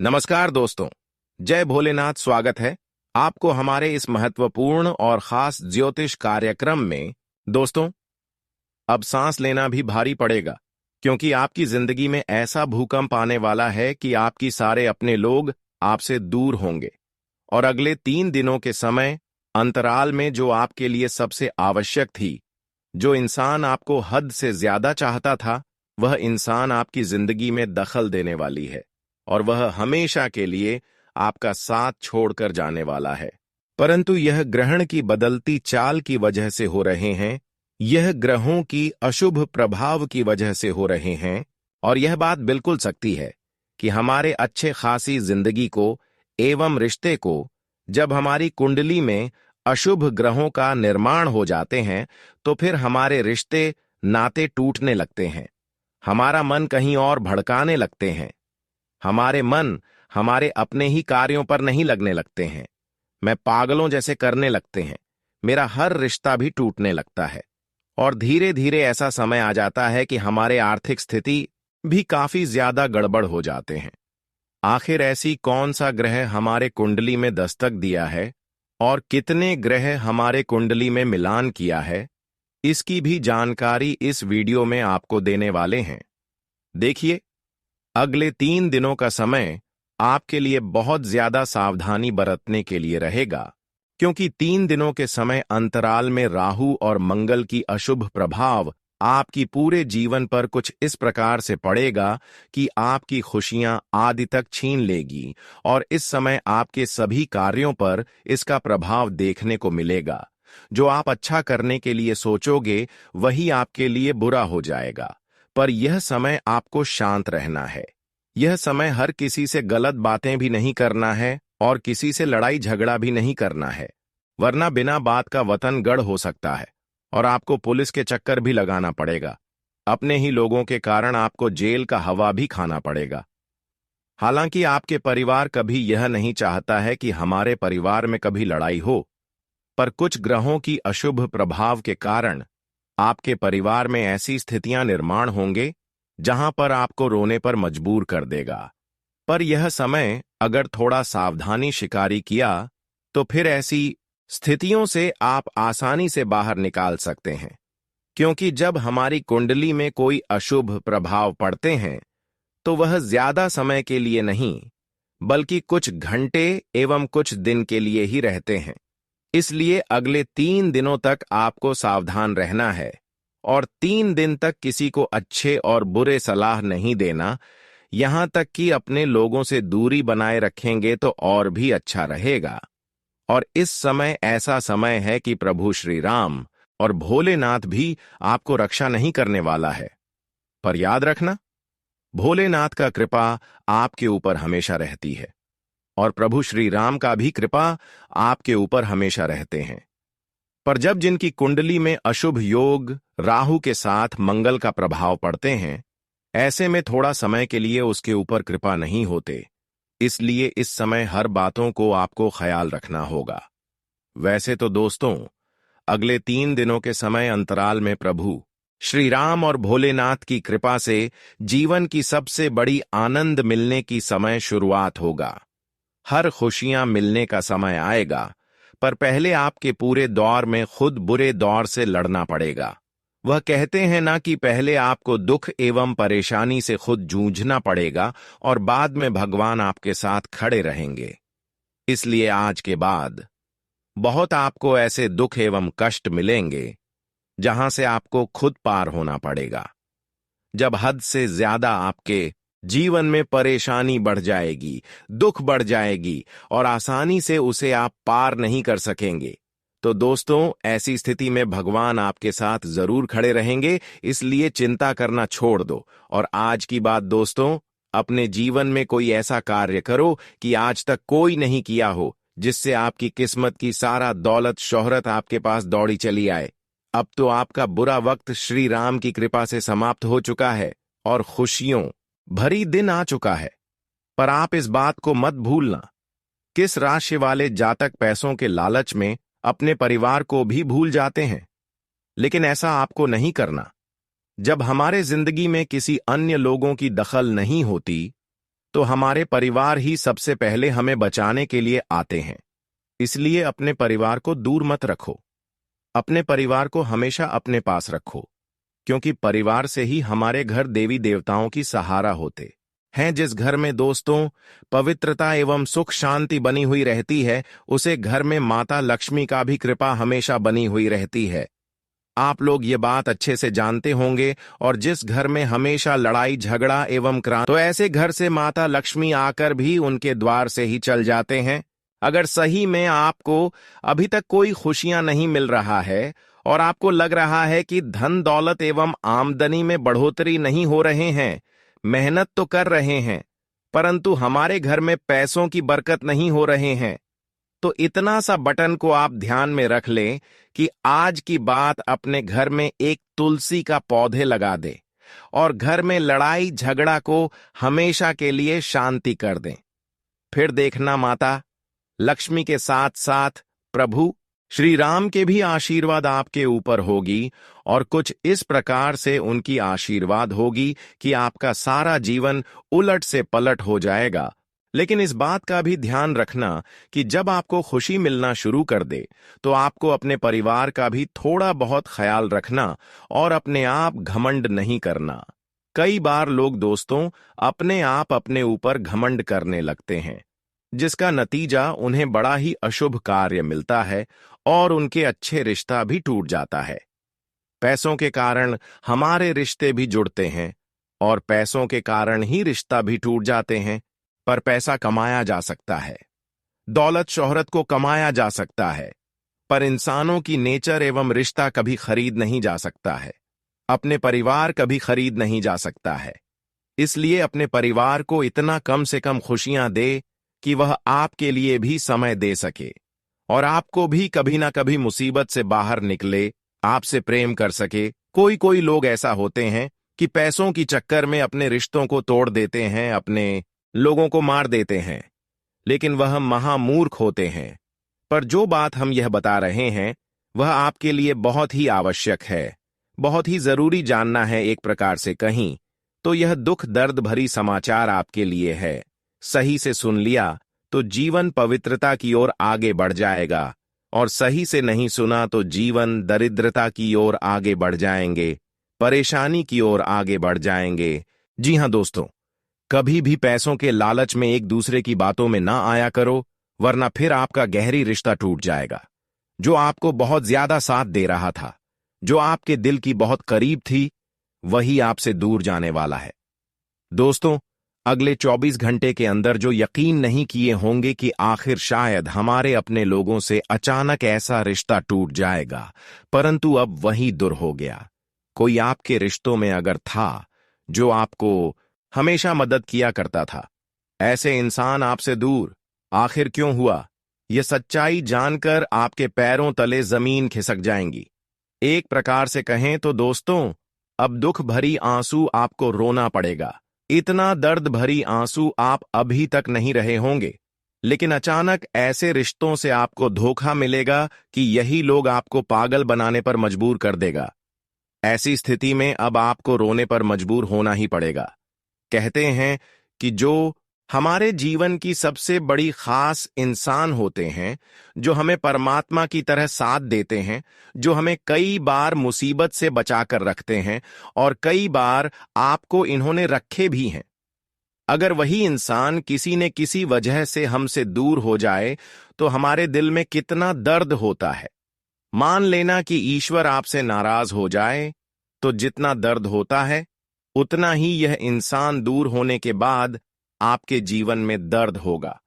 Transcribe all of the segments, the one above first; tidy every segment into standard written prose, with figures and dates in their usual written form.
नमस्कार दोस्तों, जय भोलेनाथ। स्वागत है आपको हमारे इस महत्वपूर्ण और खास ज्योतिष कार्यक्रम में। दोस्तों, अब सांस लेना भी भारी पड़ेगा, क्योंकि आपकी जिंदगी में ऐसा भूकंप आने वाला है कि आपकी सारे अपने लोग आपसे दूर होंगे। और अगले 3 दिनों के समय अंतराल में जो आपके लिए सबसे आवश्यक थी, जो इंसान आपको हद से ज्यादा चाहता था, वह इंसान आपकी जिंदगी में दखल देने वाली है और वह हमेशा के लिए आपका साथ छोड़कर जाने वाला है। परंतु यह ग्रहण की बदलती चाल की वजह से हो रहे हैं, यह ग्रहों की अशुभ प्रभाव की वजह से हो रहे हैं। और यह बात बिल्कुल सच्ची है कि हमारे अच्छे खासी जिंदगी को एवं रिश्ते को जब हमारी कुंडली में अशुभ ग्रहों का निर्माण हो जाते हैं, तो फिर हमारे रिश्ते नाते टूटने लगते हैं, हमारा मन कहीं और भड़काने लगते हैं, हमारे मन हमारे अपने ही कार्यों पर नहीं लगने लगते हैं, मैं पागलों जैसे करने लगते हैं, मेरा हर रिश्ता भी टूटने लगता है। और धीरे धीरे ऐसा समय आ जाता है कि हमारे आर्थिक स्थिति भी काफी ज्यादा गड़बड़ हो जाते हैं। आखिर ऐसी कौन सा ग्रह हमारे कुंडली में दस्तक दिया है और कितने ग्रह हमारे कुंडली में मिलान किया है, इसकी भी जानकारी इस वीडियो में आपको देने वाले हैं। देखिए, अगले 3 दिनों का समय आपके लिए बहुत ज्यादा सावधानी बरतने के लिए रहेगा, क्योंकि 3 दिनों के समय अंतराल में राहु और मंगल की अशुभ प्रभाव आपकी पूरे जीवन पर कुछ इस प्रकार से पड़ेगा कि आपकी खुशियां आदि तक छीन लेगी। और इस समय आपके सभी कार्यों पर इसका प्रभाव देखने को मिलेगा। जो आप अच्छा करने के लिए सोचोगे, वही आपके लिए बुरा हो जाएगा। पर यह समय आपको शांत रहना है। यह समय हर किसी से गलत बातें भी नहीं करना है और किसी से लड़ाई झगड़ा भी नहीं करना है, वरना बिना बात का वतन गढ़ हो सकता है और आपको पुलिस के चक्कर भी लगाना पड़ेगा। अपने ही लोगों के कारण आपको जेल का हवा भी खाना पड़ेगा। हालांकि आपके परिवार कभी यह नहीं चाहता है कि हमारे परिवार में कभी लड़ाई हो, पर कुछ ग्रहों की अशुभ प्रभाव के कारण आपके परिवार में ऐसी स्थितियां निर्माण होंगे जहां पर आपको रोने पर मजबूर कर देगा। पर यह समय अगर थोड़ा सावधानी शिकारी किया, तो फिर ऐसी स्थितियों से आप आसानी से बाहर निकाल सकते हैं। क्योंकि जब हमारी कुंडली में कोई अशुभ प्रभाव पड़ते हैं, तो वह ज्यादा समय के लिए नहीं, बल्कि कुछ घंटे एवं कुछ दिन के लिए ही रहते हैं। इसलिए अगले 3 दिनों तक आपको सावधान रहना है और 3 दिन तक किसी को अच्छे और बुरे सलाह नहीं देना। यहां तक कि अपने लोगों से दूरी बनाए रखेंगे तो और भी अच्छा रहेगा। और इस समय ऐसा समय है कि प्रभु श्री राम और भोलेनाथ भी आपको रक्षा नहीं करने वाला है। पर याद रखना, भोलेनाथ का कृपा आपके ऊपर हमेशा रहती है और प्रभु श्री राम का भी कृपा आपके ऊपर हमेशा रहते हैं। पर जब जिनकी कुंडली में अशुभ योग राहु के साथ मंगल का प्रभाव पड़ते हैं, ऐसे में थोड़ा समय के लिए उसके ऊपर कृपा नहीं होते। इसलिए इस समय हर बातों को आपको ख्याल रखना होगा। वैसे तो दोस्तों, अगले 3 दिनों के समय अंतराल में प्रभु श्री राम और भोलेनाथ की कृपा से जीवन की सबसे बड़ी आनंद मिलने की समय शुरुआत होगा। हर खुशियां मिलने का समय आएगा, पर पहले आपके पूरे दौर में खुद बुरे दौर से लड़ना पड़ेगा। वह कहते हैं ना कि पहले आपको दुख एवं परेशानी से खुद जूझना पड़ेगा और बाद में भगवान आपके साथ खड़े रहेंगे। इसलिए आज के बाद बहुत आपको ऐसे दुख एवं कष्ट मिलेंगे जहां से आपको खुद पार होना पड़ेगा। जब हद से ज्यादा आपके जीवन में परेशानी बढ़ जाएगी, दुख बढ़ जाएगी और आसानी से उसे आप पार नहीं कर सकेंगे, तो दोस्तों ऐसी स्थिति में भगवान आपके साथ जरूर खड़े रहेंगे। इसलिए चिंता करना छोड़ दो और आज की बात दोस्तों, अपने जीवन में कोई ऐसा कार्य करो कि आज तक कोई नहीं किया हो, जिससे आपकी किस्मत की सारा दौलत शोहरत आपके पास दौड़ी चली आए। अब तो आपका बुरा वक्त श्री राम की कृपा से समाप्त हो चुका है और खुशियों भरी दिन आ चुका है। पर आप इस बात को मत भूलना, किस राशि वाले जातक पैसों के लालच में अपने परिवार को भी भूल जाते हैं। लेकिन ऐसा आपको नहीं करना। जब हमारे जिंदगी में किसी अन्य लोगों की दखल नहीं होती, तो हमारे परिवार ही सबसे पहले हमें बचाने के लिए आते हैं। इसलिए अपने परिवार को दूर मत रखो। अपने परिवार को हमेशा अपने पास रखो, क्योंकि परिवार से ही हमारे घर देवी देवताओं की सहारा होते हैं। जिस घर में दोस्तों, पवित्रता एवं सुख शांति बनी हुई रहती है, उसे घर में माता लक्ष्मी का भी कृपा हमेशा बनी हुई रहती है। आप लोग ये बात अच्छे से जानते होंगे। और जिस घर में हमेशा लड़ाई झगड़ा एवं क्रांति, तो ऐसे घर से माता लक्ष्मी आकर भी उनके द्वार से ही चल जाते हैं। अगर सही में आपको अभी तक कोई खुशियां नहीं मिल रहा है और आपको लग रहा है कि धन दौलत एवं आमदनी में बढ़ोतरी नहीं हो रहे हैं, मेहनत तो कर रहे हैं परंतु हमारे घर में पैसों की बरकत नहीं हो रहे हैं, तो इतना सा बटन को आप ध्यान में रख लें कि आज की बात अपने घर में एक तुलसी का पौधे लगा दे और घर में लड़ाई झगड़ा को हमेशा के लिए शांति कर दें। फिर देखना माता लक्ष्मी के साथ साथ प्रभु श्री राम के भी आशीर्वाद आपके ऊपर होगी और कुछ इस प्रकार से उनकी आशीर्वाद होगी कि आपका सारा जीवन उलट से पलट हो जाएगा। लेकिन इस बात का भी ध्यान रखना कि जब आपको खुशी मिलना शुरू कर दे तो आपको अपने परिवार का भी थोड़ा बहुत ख्याल रखना और अपने आप घमंड नहीं करना। कई बार लोग दोस्तों अपने आप अपने ऊपर घमंड करने लगते हैं, जिसका नतीजा उन्हें बड़ा ही अशुभ कार्य मिलता है और उनके अच्छे रिश्ता भी टूट जाता है। पैसों के कारण हमारे रिश्ते भी जुड़ते हैं और पैसों के कारण ही रिश्ता भी टूट जाते हैं। पर पैसा कमाया जा सकता है, दौलत शोहरत को कमाया जा सकता है, पर इंसानों की नेचर एवं रिश्ता कभी खरीद नहीं जा सकता है। अपने परिवार कभी खरीद नहीं जा सकता है। इसलिए अपने परिवार को इतना कम से कम खुशियां दे कि वह आपके लिए भी समय दे सके और आपको भी कभी ना कभी मुसीबत से बाहर निकले, आपसे प्रेम कर सके। कोई लोग ऐसा होते हैं कि पैसों की चक्कर में अपने रिश्तों को तोड़ देते हैं, अपने लोगों को मार देते हैं, लेकिन वह महामूर्ख होते हैं। पर जो बात हम यह बता रहे हैं वह आपके लिए बहुत ही आवश्यक है, बहुत ही जरूरी जानना है। एक प्रकार से कहीं तो यह दुख दर्द भरी समाचार आपके लिए है। सही से सुन लिया तो जीवन पवित्रता की ओर आगे बढ़ जाएगा और सही से नहीं सुना तो जीवन दरिद्रता की ओर आगे बढ़ जाएंगे, परेशानी की ओर आगे बढ़ जाएंगे। जी हां दोस्तों, कभी भी पैसों के लालच में एक दूसरे की बातों में ना आया करो, वरना फिर आपका गहरी रिश्ता टूट जाएगा। जो आपको बहुत ज्यादा साथ दे रहा था, जो आपके दिल की बहुत करीब थी, वही आपसे दूर जाने वाला है। दोस्तों, अगले 24 घंटे के अंदर जो यकीन नहीं किए होंगे कि आखिर शायद हमारे अपने लोगों से अचानक ऐसा रिश्ता टूट जाएगा, परंतु अब वही दूर हो गया। कोई आपके रिश्तों में अगर था जो आपको हमेशा मदद किया करता था, ऐसे इंसान आपसे दूर आखिर क्यों हुआ? यह सच्चाई जानकर आपके पैरों तले जमीन खिसक जाएंगी। एक प्रकार से कहें तो दोस्तों, अब दुख भरी आंसू आपको रोना पड़ेगा। इतना दर्द भरी आंसू आप अभी तक नहीं रहे होंगे, लेकिन अचानक ऐसे रिश्तों से आपको धोखा मिलेगा कि यही लोग आपको पागल बनाने पर मजबूर कर देगा। ऐसी स्थिति में अब आपको रोने पर मजबूर होना ही पड़ेगा। कहते हैं कि जो हमारे जीवन की सबसे बड़ी खास इंसान होते हैं, जो हमें परमात्मा की तरह साथ देते हैं, जो हमें कई बार मुसीबत से बचाकर रखते हैं और कई बार आपको इन्होंने रखे भी हैं, अगर वही इंसान किसी न किसी वजह से हमसे दूर हो जाए तो हमारे दिल में कितना दर्द होता है। मान लेना कि ईश्वर आपसे नाराज हो जाए तो जितना दर्द होता है उतना ही यह इंसान दूर होने के बाद आपके जीवन में दर्द होगा।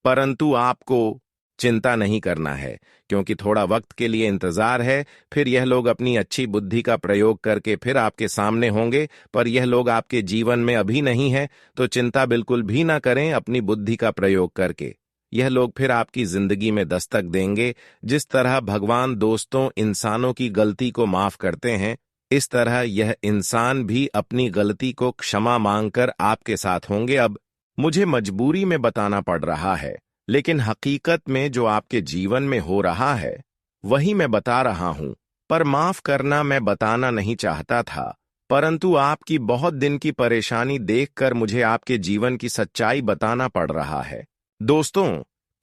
परंतु आपको चिंता नहीं करना है, क्योंकि थोड़ा वक्त के लिए इंतजार है। फिर यह लोग अपनी अच्छी बुद्धि का प्रयोग करके फिर आपके सामने होंगे, पर यह लोग आपके जीवन में अभी नहीं है, तो चिंता बिल्कुल भी ना करें। अपनी बुद्धि का प्रयोग करके यह लोग फिर आपकी जिंदगी में दस्तक देंगे। जिस तरह भगवान दोस्तों इंसानों की गलती को माफ करते हैं, इस तरह यह इंसान भी अपनी गलती को क्षमा मांगकर आपके साथ होंगे। अब मुझे मजबूरी में बताना पड़ रहा है, लेकिन हकीकत में जो आपके जीवन में हो रहा है वही मैं बता रहा हूं। पर माफ करना मैं बताना नहीं चाहता था, परंतु आपकी बहुत दिन की परेशानी देखकर मुझे आपके जीवन की सच्चाई बताना पड़ रहा है। दोस्तों,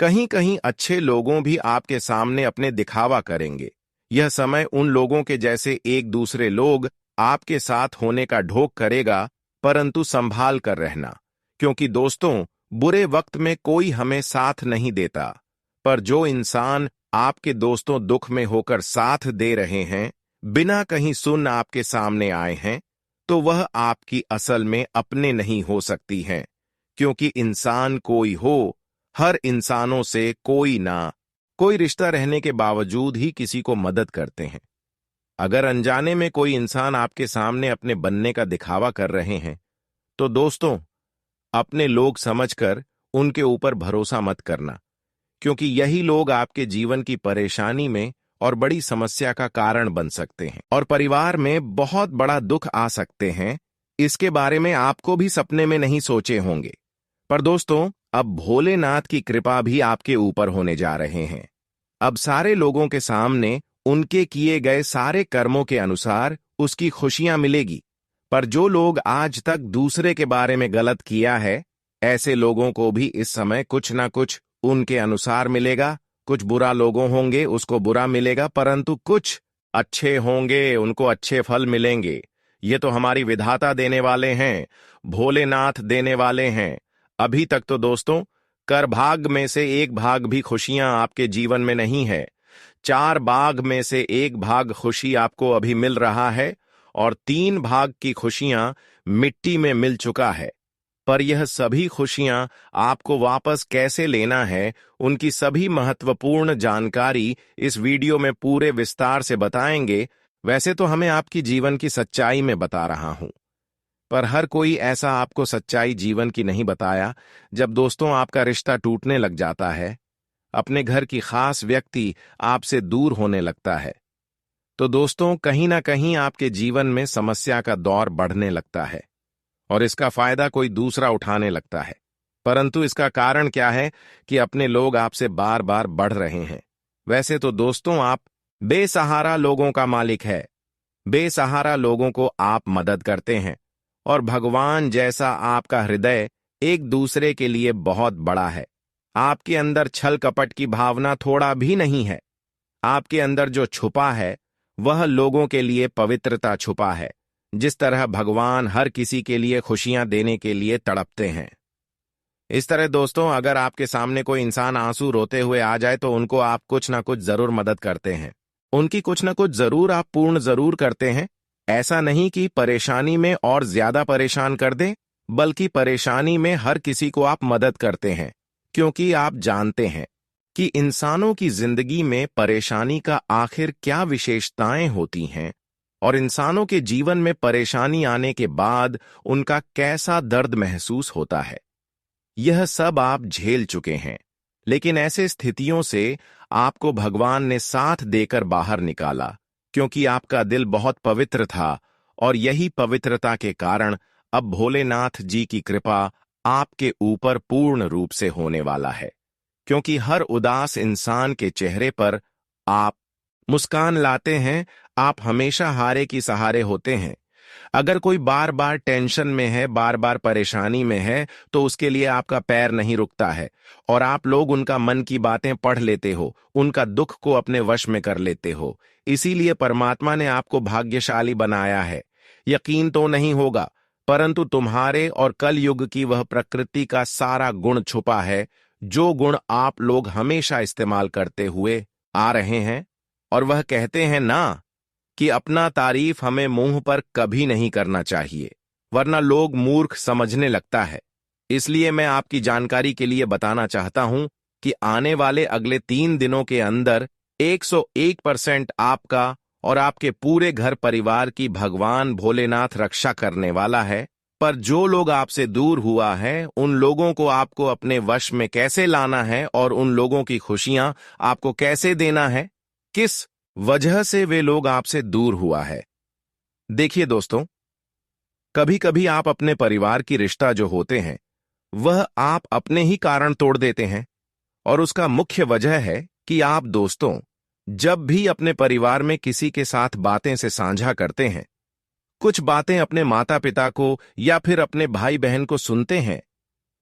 कहीं कहीं अच्छे लोगों भी आपके सामने अपने दिखावा करेंगे। यह समय उन लोगों के जैसे एक दूसरे लोग आपके साथ होने का ढोक करेगा, परंतु संभाल कर रहना, क्योंकि दोस्तों, बुरे वक्त में कोई हमें साथ नहीं देता, पर जो इंसान आपके दोस्तों दुख में होकर साथ दे रहे हैं, बिना कहीं सुन आपके सामने आए हैं, तो वह आपकी असल में अपने नहीं हो सकती हैं, क्योंकि इंसान कोई हो, हर इंसानों से कोई ना कोई रिश्ता रहने के बावजूद ही किसी को मदद करते हैं। अगर अनजाने में कोई इंसान आपके सामने अपने बनने का दिखावा कर रहे हैं, तो दोस्तों, अपने लोग समझकर उनके ऊपर भरोसा मत करना, क्योंकि यही लोग आपके जीवन की परेशानी में और बड़ी समस्या का कारण बन सकते हैं और परिवार में बहुत बड़ा दुख आ सकते हैं। इसके बारे में आपको भी सपने में नहीं सोचे होंगे। पर दोस्तों, अब भोलेनाथ की कृपा भी आपके ऊपर होने जा रहे हैं। अब सारे लोगों के सामने उनके किए गए सारे कर्मों के अनुसार उसकी खुशियां मिलेगी। पर जो लोग आज तक दूसरे के बारे में गलत किया है, ऐसे लोगों को भी इस समय कुछ ना कुछ उनके अनुसार मिलेगा। कुछ बुरा लोगों होंगे, उसको बुरा मिलेगा, परंतु कुछ अच्छे होंगे, उनको अच्छे फल मिलेंगे। ये तो हमारी विधाता देने वाले हैं, भोलेनाथ देने वाले हैं। अभी तक तो दोस्तों, कर भाग में से एक भाग भी खुशियां आपके जीवन में नहीं है। 4 भाग में से एक भाग खुशी आपको अभी मिल रहा है और 3 भाग की खुशियां मिट्टी में मिल चुका है। पर यह सभी खुशियां आपको वापस कैसे लेना है, उनकी सभी महत्वपूर्ण जानकारी इस वीडियो में पूरे विस्तार से बताएंगे। वैसे तो हमें आपकी जीवन की सच्चाई में बता रहा हूं, पर हर कोई ऐसा आपको सच्चाई जीवन की नहीं बताया। जब दोस्तों आपका रिश्ता टूटने लग जाता है, अपने घर की खास व्यक्ति आपसे दूर होने लगता है, तो दोस्तों कहीं ना कहीं आपके जीवन में समस्या का दौर बढ़ने लगता है और इसका फायदा कोई दूसरा उठाने लगता है। परंतु इसका कारण क्या है कि अपने लोग आपसे बार बार बढ़ रहे हैं। वैसे तो दोस्तों, आप बेसहारा लोगों का मालिक है। बेसहारा लोगों को आप मदद करते हैं और भगवान जैसा आपका हृदय एक दूसरे के लिए बहुत बड़ा है। आपके अंदर छल कपट की भावना थोड़ा भी नहीं है। आपके अंदर जो छुपा है, वह लोगों के लिए पवित्रता छुपा है। जिस तरह भगवान हर किसी के लिए खुशियां देने के लिए तड़पते हैं, इस तरह दोस्तों, अगर आपके सामने कोई इंसान आंसू रोते हुए आ जाए तो उनको आप कुछ ना कुछ जरूर मदद करते हैं। उनकी कुछ ना कुछ जरूर आप पूर्ण जरूर करते हैं। ऐसा नहीं कि परेशानी में और ज्यादा परेशान कर दें, बल्कि परेशानी में हर किसी को आप मदद करते हैं, क्योंकि आप जानते हैं कि इंसानों की जिंदगी में परेशानी का आखिर क्या विशेषताएं होती हैं और इंसानों के जीवन में परेशानी आने के बाद उनका कैसा दर्द महसूस होता है। यह सब आप झेल चुके हैं, लेकिन ऐसे स्थितियों से आपको भगवान ने साथ देकर बाहर निकाला, क्योंकि आपका दिल बहुत पवित्र था और यही पवित्रता के कारण अब भोलेनाथ जी की कृपा आपके ऊपर पूर्ण रूप से होने वाला है। क्योंकि हर उदास इंसान के चेहरे पर आप मुस्कान लाते हैं। आप हमेशा हारे की सहारे होते हैं। अगर कोई बार बार टेंशन में है, बार बार परेशानी में है, तो उसके लिए आपका पैर नहीं रुकता है और आप लोग उनका मन की बातें पढ़ लेते हो, उनका दुख को अपने वश में कर लेते हो। इसीलिए परमात्मा ने आपको भाग्यशाली बनाया है। यकीन तो नहीं होगा, परंतु तुम्हारे और कल युग की वह प्रकृति का सारा गुण छुपा है, जो गुण आप लोग हमेशा इस्तेमाल करते हुए आ रहे हैं। और वह कहते हैं ना कि अपना तारीफ हमें मुंह पर कभी नहीं करना चाहिए, वरना लोग मूर्ख समझने लगता है। इसलिए मैं आपकी जानकारी के लिए बताना चाहता हूं कि आने वाले अगले 3 दिनों के अंदर 101% आपका और आपके पूरे घर परिवार की भगवान भोलेनाथ रक्षा करने वाला है। पर जो लोग आपसे दूर हुआ है, उन लोगों को आपको अपने वश में कैसे लाना है और उन लोगों की खुशियां आपको कैसे देना है, किस वजह से वे लोग आपसे दूर हुआ है। देखिए दोस्तों, कभी कभी आप अपने परिवार की रिश्ता जो होते हैं, वह आप अपने ही कारण तोड़ देते हैं और उसका मुख्य वजह है कि आप दोस्तों जब भी अपने परिवार में किसी के साथ बातें से साझा करते हैं, कुछ बातें अपने माता पिता को या फिर अपने भाई बहन को सुनते हैं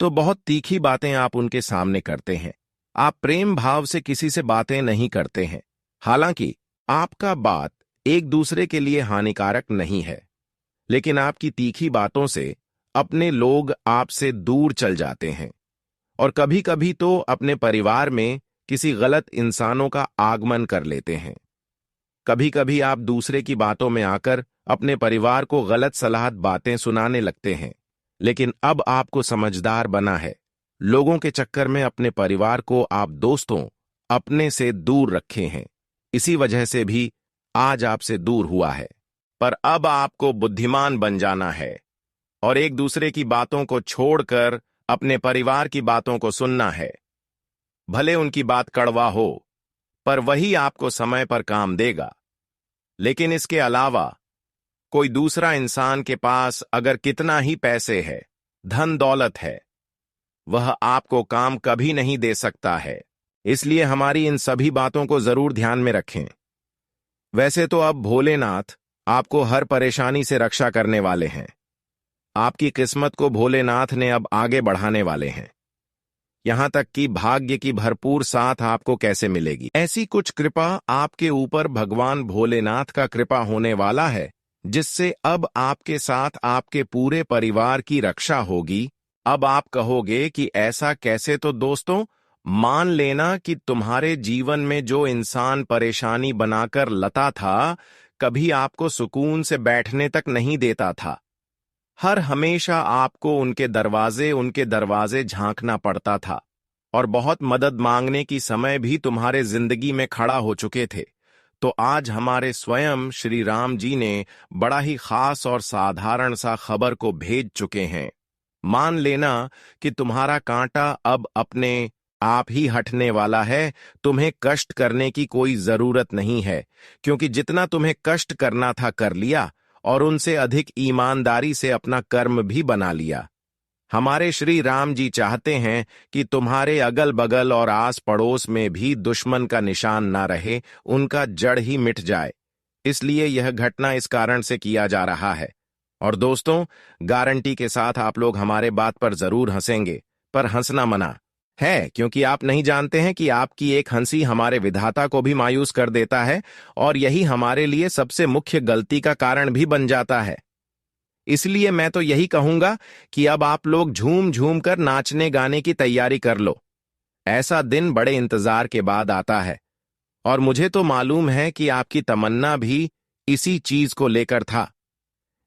तो बहुत तीखी बातें आप उनके सामने करते हैं। आप प्रेम भाव से किसी से बातें नहीं करते हैं। हालांकि आपका बात एक दूसरे के लिए हानिकारक नहीं है, लेकिन आपकी तीखी बातों से अपने लोग आपसे दूर चल जाते हैं और कभी कभी तो अपने परिवार में किसी गलत इंसानों का आगमन कर लेते हैं। कभी कभी आप दूसरे की बातों में आकर अपने परिवार को गलत सलाह बातें सुनाने लगते हैं, लेकिन अब आपको समझदार बना है। लोगों के चक्कर में अपने परिवार को आप दोस्तों अपने से दूर रखे हैं, इसी वजह से भी आज आपसे दूर हुआ है। पर अब आपको बुद्धिमान बन जाना है और एक दूसरे की बातों को छोड़कर अपने परिवार की बातों को सुनना है। भले उनकी बात कड़वा हो, पर वही आपको समय पर काम देगा। लेकिन इसके अलावा कोई दूसरा इंसान के पास अगर कितना ही पैसे है, धन दौलत है, वह आपको काम कभी नहीं दे सकता है। इसलिए हमारी इन सभी बातों को जरूर ध्यान में रखें। वैसे तो अब भोलेनाथ आपको हर परेशानी से रक्षा करने वाले हैं। आपकी किस्मत को भोलेनाथ ने अब आगे बढ़ाने वाले हैं, यहां तक कि भाग्य की भरपूर साथ आपको कैसे मिलेगी, ऐसी कुछ कृपा आपके ऊपर भगवान भोलेनाथ का कृपा होने वाला है, जिससे अब आपके साथ आपके पूरे परिवार की रक्षा होगी। अब आप कहोगे कि ऐसा कैसे? तो दोस्तों, मान लेना कि तुम्हारे जीवन में जो इंसान परेशानी बनाकर लता था, कभी आपको सुकून से बैठने तक नहीं देता था। हर हमेशा आपको उनके दरवाजे झांकना पड़ता था और बहुत मदद मांगने की समय भी तुम्हारे जिंदगी में खड़ा हो चुके थे। तो आज हमारे स्वयं श्री राम जी ने बड़ा ही खास और साधारण सा खबर को भेज चुके हैं। मान लेना कि तुम्हारा कांटा अब अपने आप ही हटने वाला है। तुम्हें कष्ट करने की कोई जरूरत नहीं है, क्योंकि जितना तुम्हें कष्ट करना था कर लिया और उनसे अधिक ईमानदारी से अपना कर्म भी बना लिया। हमारे श्री राम जी चाहते हैं कि तुम्हारे अगल बगल और आस पड़ोस में भी दुश्मन का निशान ना रहे, उनका जड़ ही मिट जाए। इसलिए यह घटना इस कारण से किया जा रहा है। और दोस्तों, गारंटी के साथ आप लोग हमारे बात पर जरूर हंसेंगे, पर हंसना मना है, क्योंकि आप नहीं जानते हैं कि आपकी एक हंसी हमारे विधाता को भी मायूस कर देता है और यही हमारे लिए सबसे मुख्य गलती का कारण भी बन जाता है। इसलिए मैं तो यही कहूंगा कि अब आप लोग झूम झूम कर नाचने गाने की तैयारी कर लो। ऐसा दिन बड़े इंतजार के बाद आता है और मुझे तो मालूम है कि आपकी तमन्ना भी इसी चीज को लेकर था।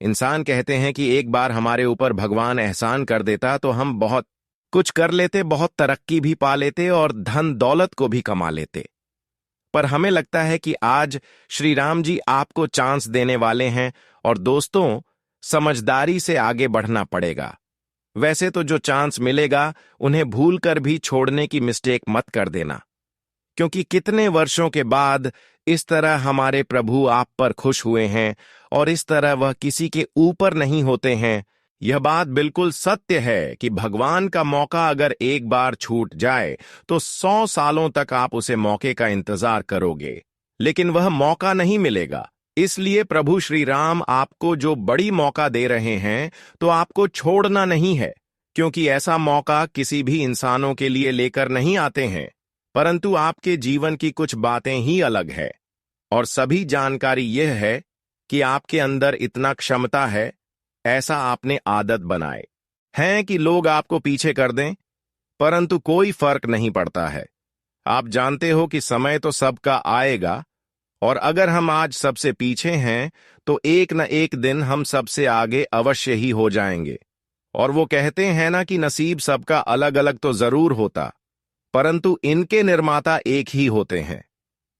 इंसान कहते हैं कि एक बार हमारे ऊपर भगवान एहसान कर देता तो हम बहुत कुछ कर लेते, बहुत तरक्की भी पा लेते और धन दौलत को भी कमा लेते। पर हमें लगता है कि आज श्री राम जी आपको चांस देने वाले हैं और दोस्तों, समझदारी से आगे बढ़ना पड़ेगा। वैसे तो जो चांस मिलेगा उन्हें भूलकर भी छोड़ने की मिस्टेक मत कर देना, क्योंकि कितने वर्षों के बाद इस तरह हमारे प्रभु आप पर खुश हुए हैं और इस तरह वह किसी के ऊपर नहीं होते हैं। यह बात बिल्कुल सत्य है कि भगवान का मौका अगर एक बार छूट जाए तो 100 सालों तक आप उसे मौके का इंतजार करोगे, लेकिन वह मौका नहीं मिलेगा। इसलिए प्रभु श्री राम आपको जो बड़ी मौका दे रहे हैं तो आपको छोड़ना नहीं है, क्योंकि ऐसा मौका किसी भी इंसानों के लिए लेकर नहीं आते हैं, परंतु आपके जीवन की कुछ बातें ही अलग है। और सभी जानकारी यह है कि आपके अंदर इतना क्षमता है, ऐसा आपने आदत बनाए हैं कि लोग आपको पीछे कर दें, परंतु कोई फर्क नहीं पड़ता है। आप जानते हो कि समय तो सबका आएगा और अगर हम आज सबसे पीछे हैं तो एक न एक दिन हम सबसे आगे अवश्य ही हो जाएंगे। और वो कहते हैं ना कि नसीब सबका अलग अलग तो जरूर होता, परंतु इनके निर्माता एक ही होते हैं।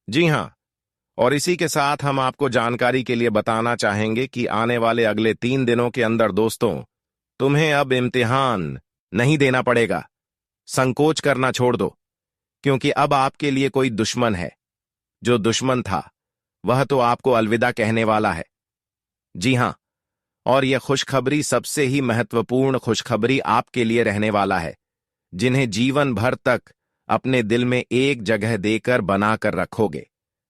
जी हां, और इसी के साथ हम आपको जानकारी के लिए बताना चाहेंगे कि आने वाले अगले 3 दिनों के अंदर दोस्तों, तुम्हें अब इम्तिहान नहीं देना पड़ेगा। संकोच करना छोड़ दो, क्योंकि अब आपके लिए कोई दुश्मन है। जो दुश्मन था वह तो आपको अलविदा कहने वाला है। जी हां, और यह खुशखबरी सबसे ही महत्वपूर्ण खुशखबरी आपके लिए रहने वाला है, जिन्हें जीवन भर तक अपने दिल में एक जगह देकर बनाकर रखोगे।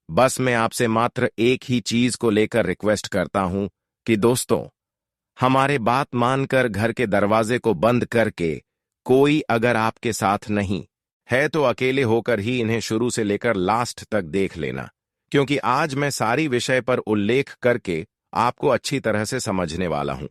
बस मैं आपसे मात्र एक ही चीज को लेकर रिक्वेस्ट करता हूं कि दोस्तों, हमारे बात मानकर घर के दरवाजे को बंद करके कोई अगर आपके साथ नहीं है तो अकेले होकर ही इन्हें शुरू से लेकर लास्ट तक देख लेना, क्योंकि आज मैं सारी विषय पर उल्लेख करके आपको अच्छी तरह से समझने वाला हूं।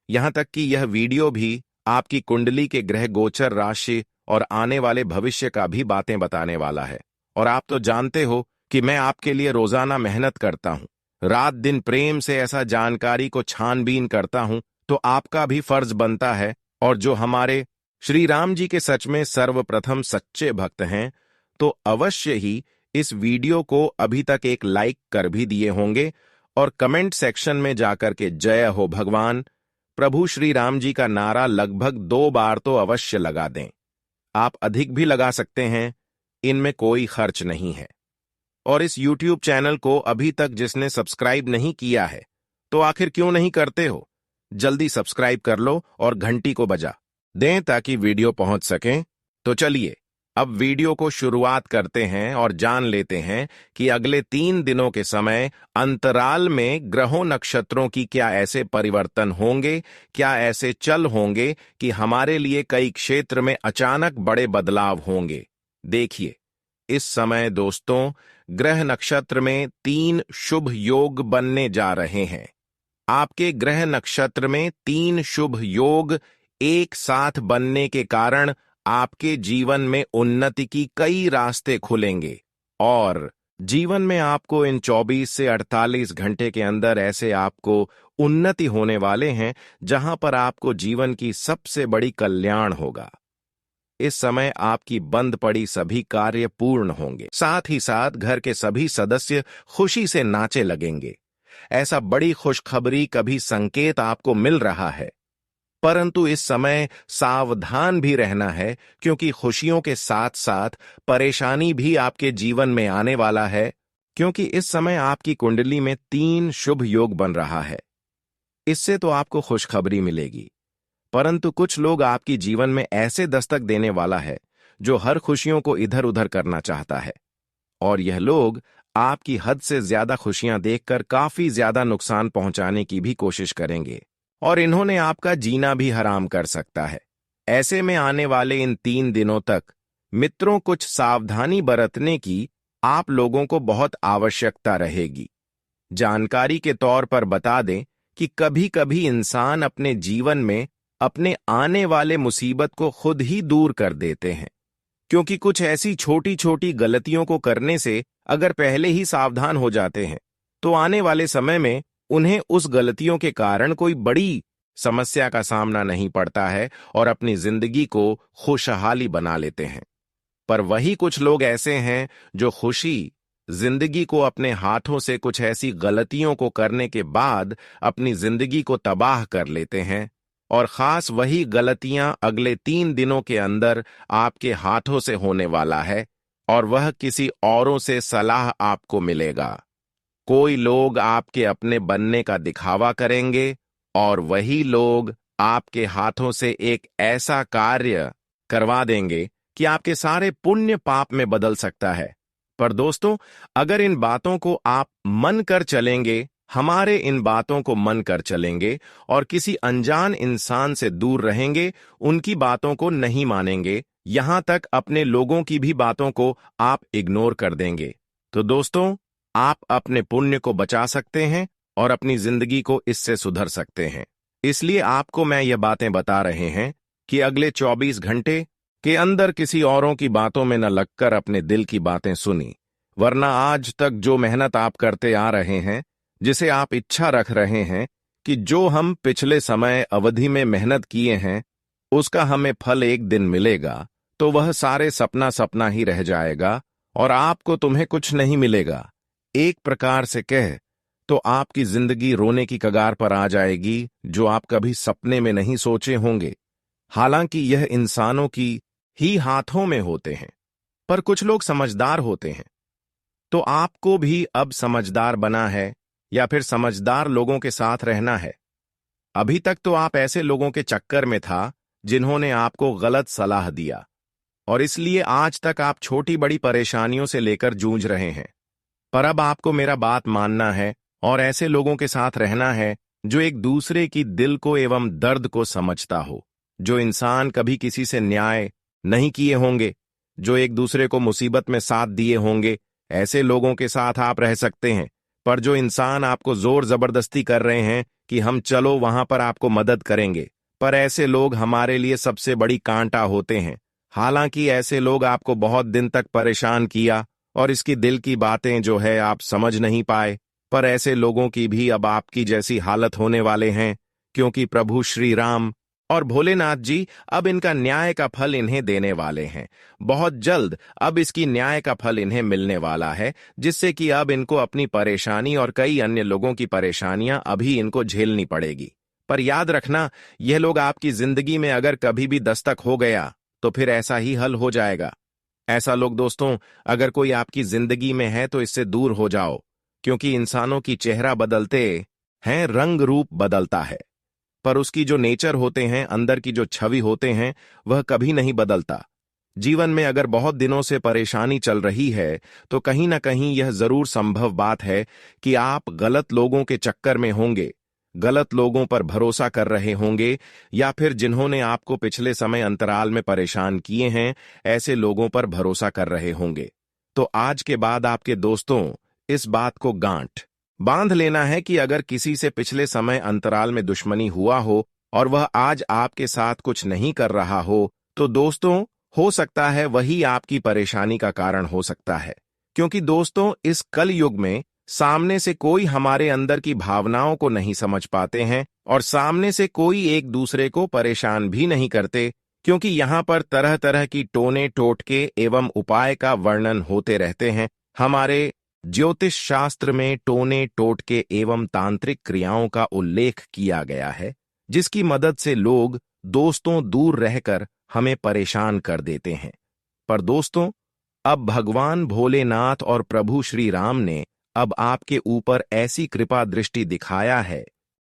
यहां तक कि यह वीडियो भी आपकी कुंडली के ग्रह गोचर राशि और आने वाले भविष्य का भी बातें बताने वाला है। और आप तो जानते हो कि मैं आपके लिए रोजाना मेहनत करता हूं, रात दिन प्रेम से ऐसा जानकारी को छानबीन करता हूं, तो आपका भी फर्ज बनता है। और जो हमारे श्री राम जी के सच में सर्वप्रथम सच्चे भक्त हैं, तो अवश्य ही इस वीडियो को अभी तक एक लाइक कर भी दिए होंगे और कमेंट सेक्शन में जाकर के जय हो भगवान प्रभु श्री राम जी का नारा लगभग 2 बार तो अवश्य लगा दें। आप अधिक भी लगा सकते हैं, इनमें कोई खर्च नहीं है। और इस YouTube चैनल को अभी तक जिसने सब्सक्राइब नहीं किया है, तो आखिर क्यों नहीं करते हो? जल्दी सब्सक्राइब कर लो और घंटी को बजा दें ताकि वीडियो पहुंच सके। तो चलिए अब वीडियो को शुरुआत करते हैं और जान लेते हैं कि अगले 3 दिनों के समय अंतराल में ग्रहों नक्षत्रों की क्या ऐसे परिवर्तन होंगे, क्या ऐसे चल होंगे कि हमारे लिए कई क्षेत्र में अचानक बड़े बदलाव होंगे। देखिए, इस समय दोस्तों ग्रह नक्षत्र में 3 शुभ योग बनने जा रहे हैं। आपके ग्रह नक्षत्र में 3 शुभ योग एक साथ बनने के कारण आपके जीवन में उन्नति की कई रास्ते खुलेंगे और जीवन में आपको इन 24 से 48 घंटे के अंदर ऐसे आपको उन्नति होने वाले हैं जहां पर आपको जीवन की सबसे बड़ी कल्याण होगा। इस समय आपकी बंद पड़ी सभी कार्य पूर्ण होंगे, साथ ही साथ घर के सभी सदस्य खुशी से नाचे लगेंगे। ऐसा बड़ी खुशखबरी कभी संकेत आपको मिल रहा है, परंतु इस समय सावधान भी रहना है, क्योंकि खुशियों के साथ साथ परेशानी भी आपके जीवन में आने वाला है, क्योंकि इस समय आपकी कुंडली में 3 शुभ योग बन रहा है। इससे तो आपको खुशखबरी मिलेगी, परंतु कुछ लोग आपकी जीवन में ऐसे दस्तक देने वाला है जो हर खुशियों को इधर उधर करना चाहता है, और यह लोग आपकी हद से ज्यादा खुशियां देखकर काफी ज्यादा नुकसान पहुंचाने की भी कोशिश करेंगे और इन्होंने आपका जीना भी हराम कर सकता है। ऐसे में आने वाले इन 3 दिनों तक मित्रों कुछ सावधानी बरतने की आप लोगों को बहुत आवश्यकता रहेगी। जानकारी के तौर पर बता दें कि कभी कभी इंसान अपने जीवन में अपने आने वाले मुसीबत को खुद ही दूर कर देते हैं, क्योंकि कुछ ऐसी छोटी छोटी गलतियों को करने से अगर पहले ही सावधान हो जाते हैं तो आने वाले समय में उन्हें उस गलतियों के कारण कोई बड़ी समस्या का सामना नहीं पड़ता है और अपनी जिंदगी को खुशहाली बना लेते हैं। पर वही कुछ लोग ऐसे हैं जो खुशी जिंदगी को अपने हाथों से कुछ ऐसी गलतियों को करने के बाद अपनी जिंदगी को तबाह कर लेते हैं, और खास वही गलतियां अगले 3 दिनों के अंदर आपके हाथों से होने वाला है, और वह किसी औरों से सलाह आपको मिलेगा। कोई लोग आपके अपने बनने का दिखावा करेंगे और वही लोग आपके हाथों से एक ऐसा कार्य करवा देंगे कि आपके सारे पुण्य पाप में बदल सकता है। पर दोस्तों, अगर इन बातों को आप मन कर चलेंगे, हमारे इन बातों को मन कर चलेंगे और किसी अनजान इंसान से दूर रहेंगे, उनकी बातों को नहीं मानेंगे, यहां तक अपने लोगों की भी बातों को आप इग्नोर कर देंगे, तो दोस्तों आप अपने पुण्य को बचा सकते हैं और अपनी जिंदगी को इससे सुधर सकते हैं। इसलिए आपको मैं ये बातें बता रहे हैं कि अगले 24 घंटे के अंदर किसी औरों की बातों में न लगकर अपने दिल की बातें सुनी, वरना आज तक जो मेहनत आप करते आ रहे हैं, जिसे आप इच्छा रख रहे हैं कि जो हम पिछले समय अवधि में मेहनत किए हैं उसका हमें फल एक दिन मिलेगा, तो वह सारे सपना सपना ही रह जाएगा और आपको तुम्हें कुछ नहीं मिलेगा। एक प्रकार से कह तो आपकी जिंदगी रोने की कगार पर आ जाएगी, जो आप कभी सपने में नहीं सोचे होंगे। हालांकि यह इंसानों की ही हाथों में होते हैं, पर कुछ लोग समझदार होते हैं, तो आपको भी अब समझदार बना है या फिर समझदार लोगों के साथ रहना है। अभी तक तो आप ऐसे लोगों के चक्कर में था जिन्होंने आपको गलत सलाह दिया, और इसलिए आज तक आप छोटी बड़ी परेशानियों से लेकर जूझ रहे हैं। पर अब आपको मेरा बात मानना है और ऐसे लोगों के साथ रहना है जो एक दूसरे की दिल को एवं दर्द को समझता हो, जो इंसान कभी किसी से न्याय नहीं किए होंगे, जो एक दूसरे को मुसीबत में साथ दिए होंगे, ऐसे लोगों के साथ आप रह सकते हैं। पर जो इंसान आपको जोर जबरदस्ती कर रहे हैं कि हम चलो वहां पर आपको मदद करेंगे, पर ऐसे लोग हमारे लिए सबसे बड़ी कांटा होते हैं। हालांकि ऐसे लोग आपको बहुत दिन तक परेशान किया और इसकी दिल की बातें जो है आप समझ नहीं पाए, पर ऐसे लोगों की भी अब आपकी जैसी हालत होने वाले हैं, क्योंकि प्रभु श्री राम और भोलेनाथ जी अब इनका न्याय का फल इन्हें देने वाले हैं। बहुत जल्द अब इसकी न्याय का फल इन्हें मिलने वाला है, जिससे कि अब इनको अपनी परेशानी और कई अन्य लोगों की परेशानियां अभी इनको झेलनी पड़ेगी। पर याद रखना, यह लोग आपकी जिंदगी में अगर कभी भी दस्तक हो गया तो फिर ऐसा ही हल हो जाएगा। ऐसा लोग दोस्तों अगर कोई आपकी जिंदगी में है तो इससे दूर हो जाओ, क्योंकि इंसानों की चेहरा बदलते हैं, रंग रूप बदलता है, पर उसकी जो नेचर होते हैं, अंदर की जो छवि होते हैं, वह कभी नहीं बदलता। जीवन में अगर बहुत दिनों से परेशानी चल रही है तो कहीं ना कहीं यह जरूर संभव बात है कि आप गलत लोगों के चक्कर में होंगे, गलत लोगों पर भरोसा कर रहे होंगे, या फिर जिन्होंने आपको पिछले समय अंतराल में परेशान किए हैं, ऐसे लोगों पर भरोसा कर रहे होंगे। तो आज के बाद आपके दोस्तों इस बात को गांठ बांध लेना है कि अगर किसी से पिछले समय अंतराल में दुश्मनी हुआ हो और वह आज आपके साथ कुछ नहीं कर रहा हो, तो दोस्तों हो सकता है वही आपकी परेशानी का कारण हो सकता है। क्योंकि दोस्तों इस कल युग में सामने से कोई हमारे अंदर की भावनाओं को नहीं समझ पाते हैं और सामने से कोई एक दूसरे को परेशान भी नहीं करते, क्योंकि यहाँ पर तरह तरह की टोने टोटके एवं उपाय का वर्णन होते रहते हैं। हमारे ज्योतिष शास्त्र में टोने टोटके एवं तांत्रिक क्रियाओं का उल्लेख किया गया है, जिसकी मदद से लोग दोस्तों दूर रहकर हमें परेशान कर देते हैं। पर दोस्तों अब भगवान भोलेनाथ और प्रभु श्री राम ने अब आपके ऊपर ऐसी कृपा दृष्टि दिखाया है